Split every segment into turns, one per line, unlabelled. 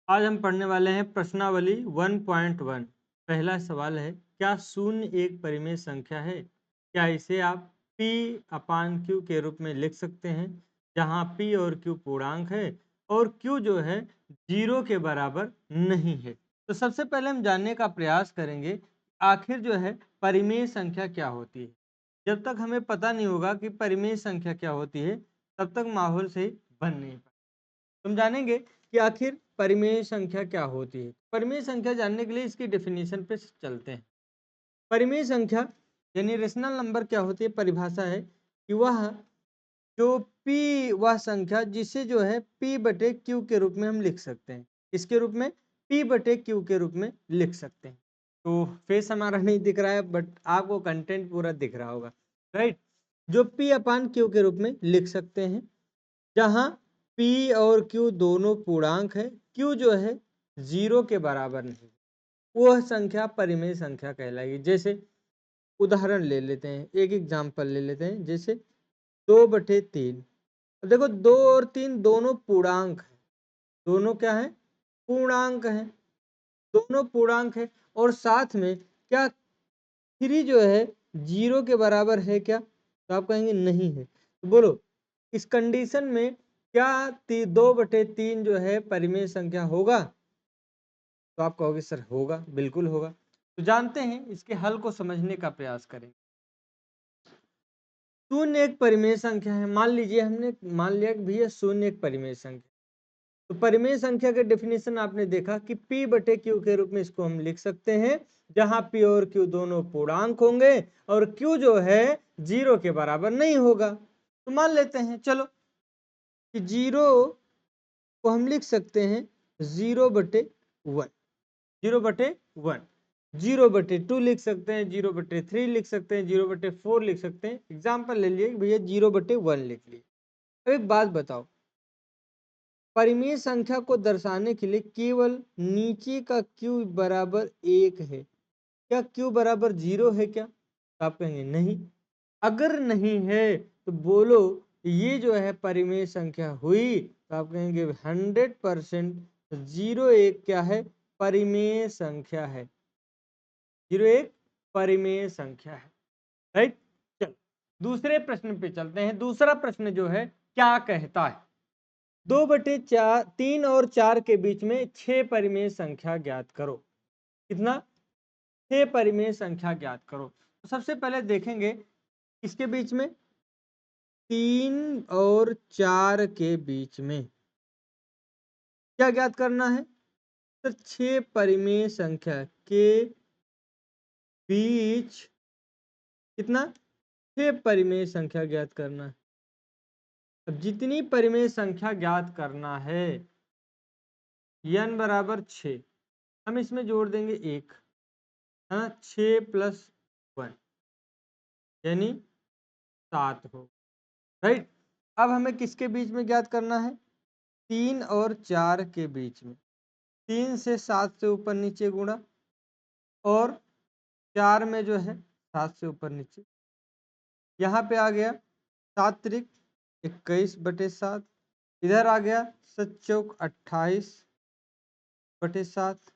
आज हम पढ़ने वाले हैं प्रश्नावली 1.1। पहला सवाल है, क्या शून्य एक परिमेय संख्या है? क्या इसे आप p अपान q के रूप में लिख सकते हैं, जहां p और q पूर्णांक है और q जो है 0 के बराबर नहीं है। तो सबसे पहले हम जानने का प्रयास करेंगे आखिर जो है परिमेय संख्या क्या होती है। जब तक हमें पता नहीं होगा कि परिमेय संख्या क्या होती है, तब तक माहौल सही बन नहीं पाएगा। हम जानेंगे कि आखिर परिमेय संख्या क्या होती है। परिमेय संख्या जानने के लिए इसकी डेफिनेशन पे चलते हैं। परिमेय संख्या यानी रेशनल नंबर क्या होती है, परिभाषा है कि वह जो p वह संख्या जिसे जो है p बटे q के रूप में हम लिख सकते हैं। इसके रूप में p बटे q के रूप में लिख सकते हैं। तो फेस हमारा नहीं दिख रहा है, बट आपको कंटेंट पूरा दिख रहा होगा, राइट। जो p अपान q के रूप में लिख सकते हैं, जहां p और q दोनों पूर्णांक है, q जो है 0 के बराबर नहीं, वह संख्या परिमेय संख्या कहलाएगी। जैसे उदाहरण ले लेते हैं, एक एग्जाम्पल ले लेते हैं, जैसे 2/3। देखो 2 और 3 दोनों पूर्णांक है, दोनों क्या है, पूर्णांक है, दोनों पूर्णांक है। और साथ में क्या 3 जो है 0 के बराबर है क्या? तो आप कहेंगे नहीं है। तो बोलो इस कंडीशन में क्या 2/3 जो है परिमेय संख्या होगा? तो आप कहोगे सर होगा, बिल्कुल होगा। तो जानते हैं, इसके हल को समझने का प्रयास करें। शून्य एक परिमेय संख्या है। मान लीजिए हमने मान लिया कि भैया शून्य एक परिमेय संख्या। तो परिमेय संख्या का डेफिनेशन आपने देखा कि p बटे q के रूप में इसको हम लिख सकते हैं, जहां p और q दोनों पूर्णांक होंगे और q जो है 0 के बराबर नहीं होगा। तो मान लेते हैं चलो कि 0 को हम लिख सकते हैं 0/1, 0/1, 0/2 लिख सकते हैं, 0/3 लिख सकते हैं, 0/4 लिख सकते हैं। एग्जाम्पल ले लिए भैया 0/1 लिख लिए। अब एक बात बताओ, परिमेय संख्या को दर्शाने के लिए केवल नीचे का q बराबर 1 है, क्या q बराबर 0 है क्या? तो आप कहेंगे नहीं। अगर नहीं है तो बोलो ये जो है परिमेय संख्या हुई? तो आप कहेंगे 100% 0 1 क्या है, परिमेय संख्या है। 0 1 परिमेय संख्या है, राइट। चलो दूसरे प्रश्न पे चलते हैं। दूसरा प्रश्न जो है क्या कहता है, 2/4 3 और 4 के बीच में 6 परिमेय संख्या ज्ञात करो। कितना? 6 परिमेय संख्या ज्ञात करो। तो सबसे पहले देखेंगे इसके बीच में 3 और 4 के बीच में क्या ज्ञात करना है? तो 6 परिमेय संख्या के बीच कितना, 6 परिमेय संख्या ज्ञात करना है। अब जितनी परिमेय संख्या ज्ञात करना है n बराबर 6, हम इसमें जोड़ देंगे 1, है ना। 6 + 1 यानी 7 हो, राइट। अब हमें किसके बीच में ज्ञात करना है? 3 और 4 के बीच में। 3 से 7 से ऊपर नीचे गुणा, और 4 में जो है 7 से ऊपर नीचे। यहाँ पे आ गया 7 त्रिक 21/7, इधर आ गया 7 चौक 28/7,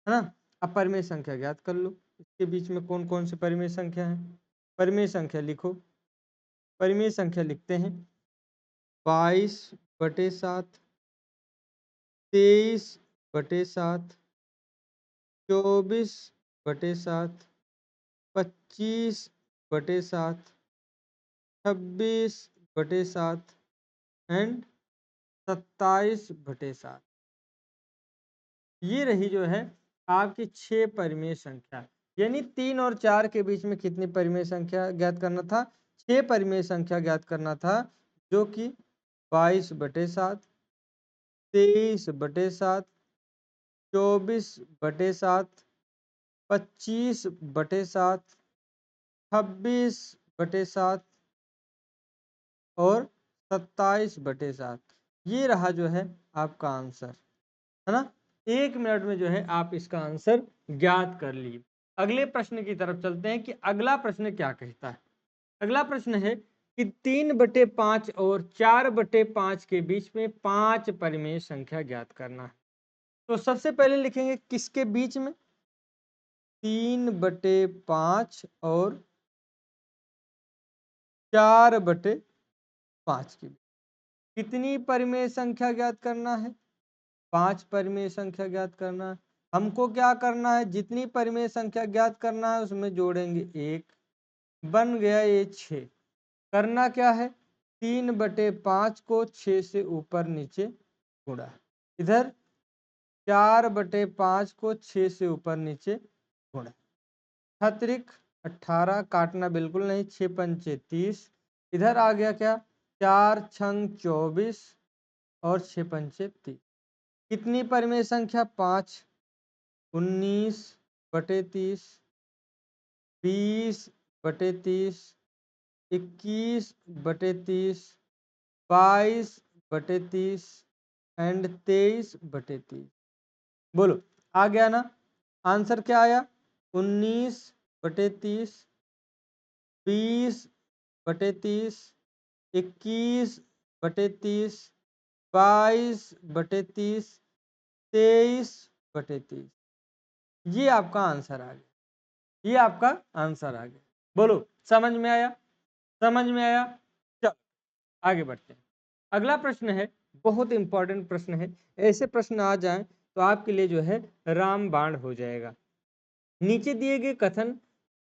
है ना। अब परिमेय संख्या ज्ञात कर लो, इसके बीच में कौन कौन से परिमेय संख्या है। परिमेय संख्या लिखो, परिमेय संख्या लिखते हैं 22/7, 23/7, 24/7, 25/7, 26/7 एंड 27/7। ये रही जो है आपकी 6 परिमेय संख्या। यानी 3 और 4 के बीच में कितनी परिमेय संख्या ज्ञात करना था? 6 परिमेय संख्या ज्ञात करना था, जो कि 22/7, 23/7, 24/7, 25/7, 26/7 और 27/7। ये रहा जो है आपका आंसर, है ना। 1 मिनट में जो है आप इसका आंसर ज्ञात कर लिए। अगले प्रश्न की तरफ चलते हैं कि अगला प्रश्न क्या कहता है। अगला प्रश्न है कि 3/5 और 4/5 के बीच में 5 परिमेय संख्या ज्ञात करना है। तो सबसे पहले लिखेंगे किसके बीच में, 3/5 और 4/5 के बीच कितनी परिमेय संख्या ज्ञात करना है, 5 परिमेय संख्या ज्ञात करना है। हमको क्या करना है, जितनी परिमेय संख्या ज्ञात करना है उसमें जोड़ेंगे 1, बन गया ये 6। करना क्या है, 3/5 को 6 से ऊपर नीचे गुणा, इधर 4/5 को 6 से ऊपर नीचे गुणा, छत्रिक 18, काटना बिल्कुल नहीं, 6 पंचे 30, इधर आ गया क्या, 4 छंग 24 और 6 पंचे 30। कितनी परिमेय संख्या, 5, 19/30, 20/30, 21/30, 22/30 एंड 23/30। बोलो आ गया ना, आंसर क्या आया, 19/30, 20/30, 21/30, 22/30, 23/30। ये आपका आंसर आ गया, ये आपका आंसर आ गया। बोलो समझ में आया, समझ में आया। चलो आगे बढ़ते हैं। अगला प्रश्न है, बहुत इंपॉर्टेंट प्रश्न है। ऐसे प्रश्न आ जाएं तो आपके लिए जो है रामबाण हो जाएगा। नीचे दिए गए कथन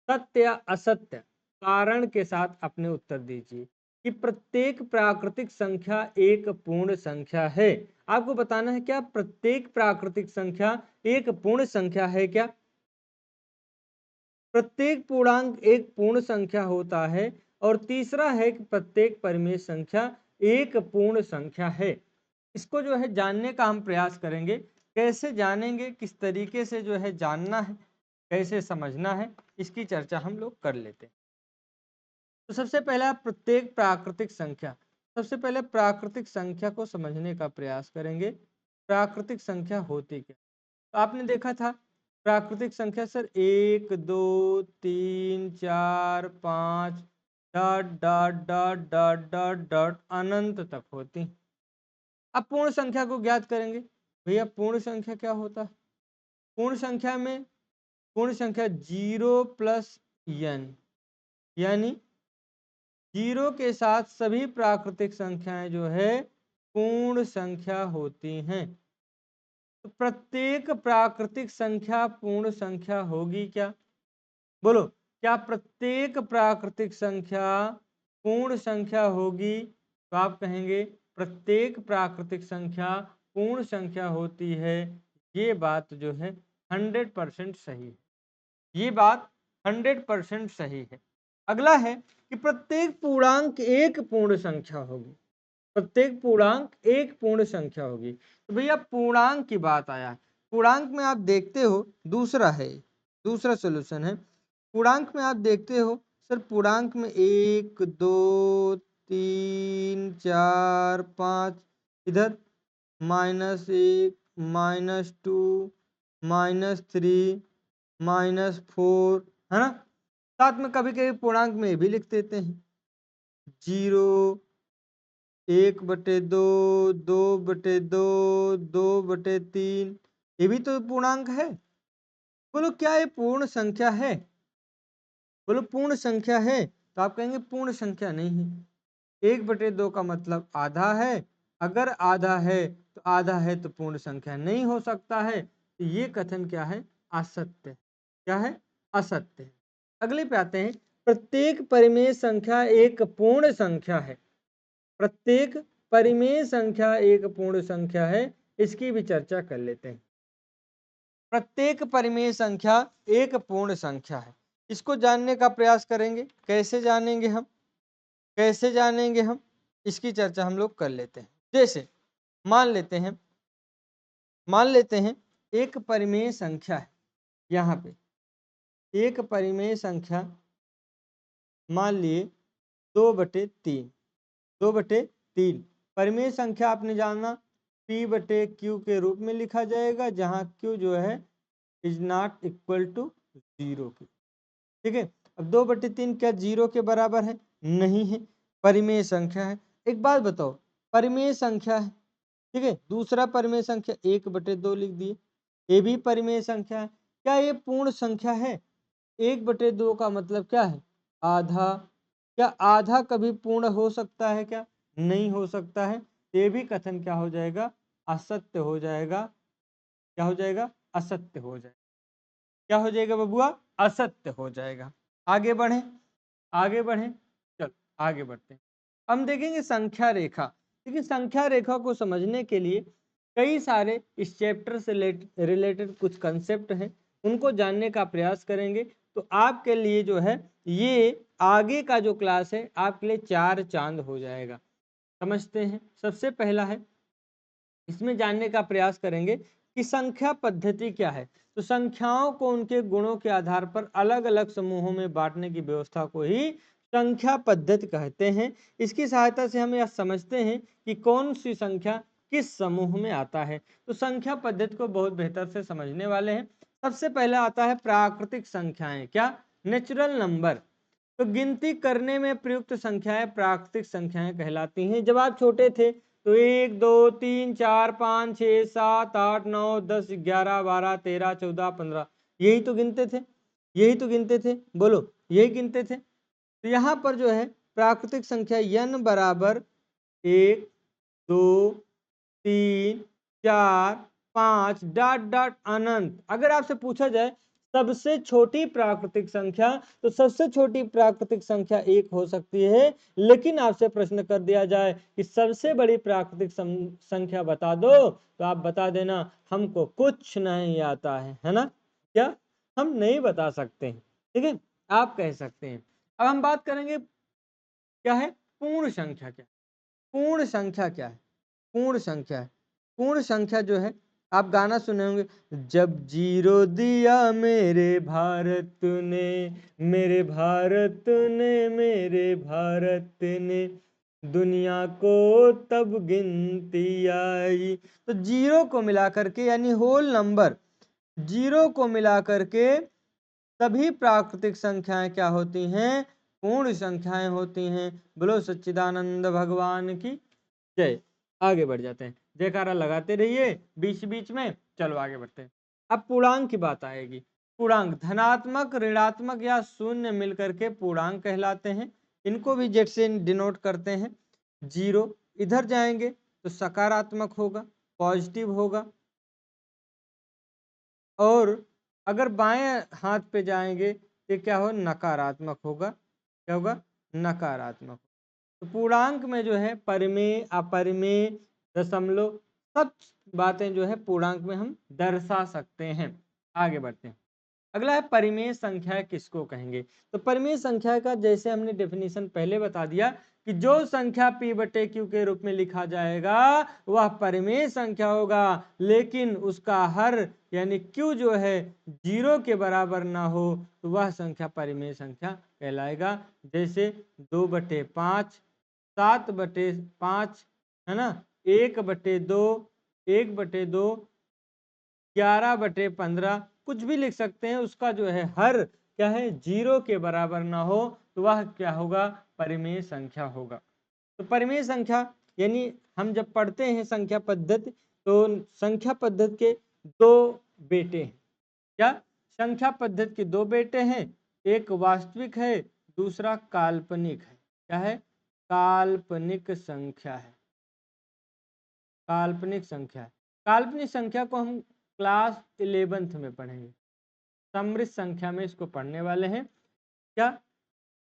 सत्य या असत्य कारण के साथ अपने उत्तर दीजिए कि प्रत्येक प्राकृतिक संख्या एक पूर्ण संख्या है। आपको बताना है क्या प्रत्येक प्राकृतिक संख्या एक पूर्ण संख्या है क्या, प्रत्येक पूर्णांक एक पूर्ण संख्या होता है, और तीसरा है कि प्रत्येक परिमेय संख्या एक पूर्ण संख्या है। इसको जो है जानने का हम प्रयास करेंगे। कैसे जानेंगे, किस तरीके से जो है जानना है, कैसे समझना है, इसकी चर्चा हम लोग कर लेते हैं। तो सबसे पहला प्रत्येक प्राकृतिक संख्या, सबसे पहले प्राकृतिक संख्या को समझने का प्रयास करेंगे। प्राकृतिक संख्या होती क्या, तो आपने देखा था प्राकृतिक संख्या सर 1 2 3 4 5 dot dot dot dot dot dot अनंत तक होती। अब पूर्ण संख्या को ज्ञात करेंगे। भैया पूर्ण संख्या क्या होता है, पूर्ण संख्या में पूर्ण संख्या 0 प्लस n, यानी 0 के साथ सभी प्राकृतिक संख्याएं जो है पूर्ण संख्या होती हैं। तो प्रत्येक प्राकृतिक संख्या पूर्ण संख्या होगी क्या, बोलो क्या प्रत्येक प्राकृतिक संख्या पूर्ण संख्या होगी, तो आप कहेंगे प्रत्येक प्राकृतिक संख्या पूर्ण संख्या होती है। ये बात जो है 100% सही है, ये बात 100% सही है। अगला है कि प्रत्येक पूर्णांक एक पूर्ण संख्या होगी, प्रत्येक पूर्णांक एक पूर्ण संख्या होगी। तो भैया पूर्णांक की बात आया, पूर्णांक में आप देखते हो दूसरा है, दूसरा सॉल्यूशन है। पूर्णांक में आप देखते हो सर, पूर्णांक में 1 2 3 4 5, इधर -1 -2 -3 -4 है ना। साथ में कभी कभी पूर्णांक में भी लिख देते हैं 0 1/2 2/2 2/3, ये भी तो पूर्णांक है। बोलो क्या ये पूर्ण संख्या है, बोलो पूर्ण संख्या है, तो आप कहेंगे पूर्ण संख्या नहीं है। 1/2 का मतलब आधा है, अगर आधा है तो आधा है तो पूर्ण संख्या नहीं हो सकता है। तो ये कथन क्या है, असत्य। क्या है, असत्य है। अगले पे आते हैं, प्रत्येक परिमेय संख्या एक पूर्ण संख्या है। प्रत्येक परिमेय संख्या एक पूर्ण संख्या है, इसकी भी चर्चा कर लेते हैं। प्रत्येक परिमेय संख्या एक पूर्ण संख्या है, इसको जानने का प्रयास करेंगे। कैसे जानेंगे हम, कैसे जानेंगे हम, इसकी चर्चा हम लोग कर लेते हैं। जैसे मान लेते हैं एक परिमेय संख्या है, यहाँ पे एक परिमेय संख्या मान लिए 2/3, 2/3 परिमेय संख्या आपने जाना P/Q के रूप में लिखा जाएगा, जहाँ Q जो है इज नॉट इक्वल टू 0 की। ठीक है, अब 2/3 क्या 0 के बराबर है, नहीं है। परिमेय संख्या है। एक बात बताओ, परिमेय संख्या है, ठीक है, दूसरा परिमेय संख्या 1/2 लिख दिए, ये भी परिमेय संख्या है। क्या ये पूर्ण संख्या है? 1/2 का मतलब क्या है? आधा। क्या आधा कभी पूर्ण हो सकता है क्या? नहीं हो सकता है। ये भी कथन क्या हो जाएगा? असत्य हो जाएगा। क्या हो जाएगा? असत्य हो जाएगा। क्या हो जाएगा बबुआ? असत्य हो जाएगा। आगे बढ़े, आगे बढ़े, चलो आगे बढ़ते हैं। हम देखेंगे संख्या रेखा। देखिए संख्या रेखा को समझने के लिए कई सारे इस चैप्टर से रिलेटेड कुछ कंसेप्ट हैं, उनको जानने का प्रयास करेंगे। तो आपके लिए जो है ये आगे का जो क्लास है आपके लिए 4 चांद हो जाएगा। समझते हैं। सबसे पहला है, इसमें जानने का प्रयास करेंगे कि संख्या पद्धति क्या है। तो संख्याओं को उनके गुणों के आधार पर अलग अलग समूहों में बांटने की व्यवस्था को ही संख्या पद्धति कहते हैं। इसकी सहायता से हम यह समझते हैं कि कौन सी संख्या किस समूह में आता है। तो संख्या पद्धति को बहुत बेहतर से समझने वाले हैं। सबसे पहले आता है प्राकृतिक संख्याएं। क्या? Natural number. तो गिनती करने में प्रयुक्त संख्याएं प्राकृतिक संख्याएं कहलाती हैं। जब आप छोटे थे तो 1 2 3 4 5 6 7 8 9 10 11 12 13 14 15 यही तो गिनते थे, यही तो गिनते थे, बोलो यही गिनते थे। तो यहाँ पर जो है प्राकृतिक संख्या n बराबर 1 2 3 4 5 डॉट डॉट अनंत। अगर आपसे पूछा जाए सबसे छोटी प्राकृतिक संख्या, तो सबसे छोटी प्राकृतिक संख्या 1 हो सकती है। लेकिन आपसे प्रश्न कर दिया जाए कि सबसे बड़ी प्राकृतिक संख्या बता दो, तो आप बता देना हमको कुछ नहीं आता है ना? क्या हम नहीं बता सकते? ठीक है, आप कह सकते हैं। अब हम बात करेंगे क्या है पूर्ण संख्या। क्या पूर्ण संख्या क्या है? पूर्ण संख्या है, पूर्ण संख्या जो है, आप गाना सुने होंगे, जब जीरो दिया मेरे भारत ने, मेरे भारत ने, मेरे भारत ने, दुनिया को तब गिनती आई। तो जीरो को मिला करके यानी होल नंबर, जीरो को मिला करके सभी प्राकृतिक संख्याएं क्या होती हैं? पूर्ण संख्याएं होती हैं। बोलो सच्चिदानंद भगवान की जय। आगे बढ़ जाते हैं, जयकारा लगाते रहिए बीच बीच में। चलो आगे बढ़ते हैं। अब पूर्णांक की बात आएगी। पूर्णांक धनात्मक, ऋणात्मक या शून्य मिलकर के पूर्णांक कहलाते हैं। इनको भी जेड से डिनोट करते हैं। जीरो इधर जाएंगे तो सकारात्मक होगा, पॉजिटिव होगा, और अगर बाएं हाथ पे जाएंगे तो क्या हो? नकारात्मक होगा। क्या होगा? नकारात्मक। तो पूर्णांक में जो है परिमेय, अपरिमेय, दशमलव, सब बातें जो है पूर्णांक में हम दर्शा सकते हैं। आगे बढ़ते हैं। अगला है परिमेय संख्या किसको कहेंगे। तो परिमेय संख्या का जैसे हमने डेफिनेशन पहले बता दिया कि जो संख्या p/q के रूप में लिखा जाएगा वह परिमेय संख्या होगा, लेकिन उसका हर यानी q जो है 0 के बराबर ना हो तो वह संख्या परिमेय संख्या कहलाएगा। जैसे 2/5, 7/5, है ना, 1/2, 1/2, 11/15, कुछ भी लिख सकते हैं। उसका जो है हर क्या है 0 के बराबर ना हो तो वह क्या होगा? परिमेय संख्या होगा। तो परिमेय संख्या यानी हम जब पढ़ते हैं संख्या पद्धति, तो संख्या पद्धति के दो बेटे हैं। क्या? संख्या पद्धति के दो बेटे हैं, एक वास्तविक है, दूसरा काल्पनिक है। क्या है? काल्पनिक संख्या है। काल्पनिक संख्या है। काल्पनिक संख्या को हम क्लास 11th में पढ़ेंगे। समृद्ध संख्या में इसको पढ़ने वाले हैं। क्या?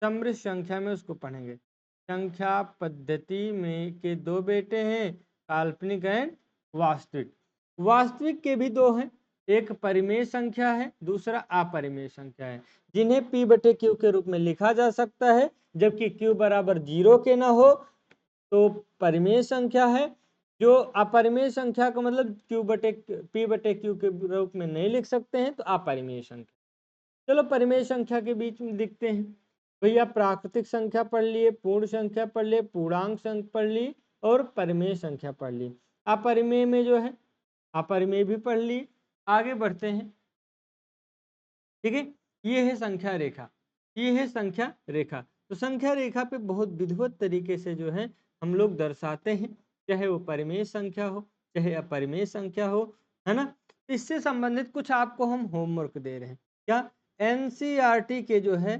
समृद्ध संख्या में उसको पढ़ेंगे। संख्या पद्धति में के दो बेटे हैं, काल्पनिक एंड वास्तविक। वास्तविक के भी दो हैं, एक परिमेय संख्या है, दूसरा अपरिमेय संख्या है, जिन्हें p/q के रूप में लिखा जा सकता है। जबकि q बराबर 0 के ना हो तो परिमेय संख्या है। जो अपरिमेय संख्या का मतलब p/q के रूप में नहीं लिख सकते हैं तो अपरिमेय संख्या। चलो परिमेय संख्या के बीच में दिखते हैं। भैया प्राकृतिक संख्या पढ़ लिए, पूर्ण संख्या पढ़ लिए, पूर्णांक संख्या पढ़ ली और परिमेय संख्या पढ़ ली। अपरिमेय में जो है अपरिमेय भी पढ़ ली। आगे बढ़ते हैं। ठीक है, ये है संख्या रेखा, ये है संख्या रेखा। तो संख्या रेखा पे बहुत विधिवत तरीके से जो है हम लोग दर्शाते हैं, चाहे वो परिमेय संख्या हो चाहे अपरिमेय संख्या हो, है ना। तो इससे संबंधित कुछ आपको हम होमवर्क दे रहे हैं। क्या? एनसीईआरटी के जो है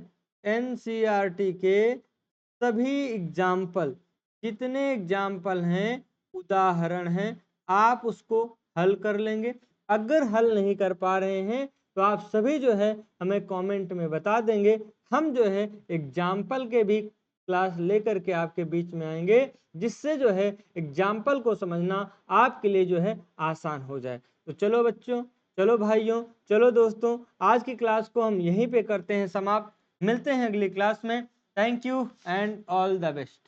एनसीईआरटी के सभी एग्जाम्पल, जितने एग्जाम्पल हैं, उदाहरण हैं, आप उसको हल कर लेंगे। अगर हल नहीं कर पा रहे हैं तो आप सभी जो है हमें कमेंट में बता देंगे। हम जो है एग्जाम्पल के भी क्लास लेकर के आपके बीच में आएंगे, जिससे जो है एग्जाम्पल को समझना आपके लिए जो है आसान हो जाए। तो चलो बच्चों, चलो भाइयों, चलो दोस्तों, आज की क्लास को हम यहीं पे करते हैं समाप्त। मिलते हैं अगली क्लास में। Thank you and all the best.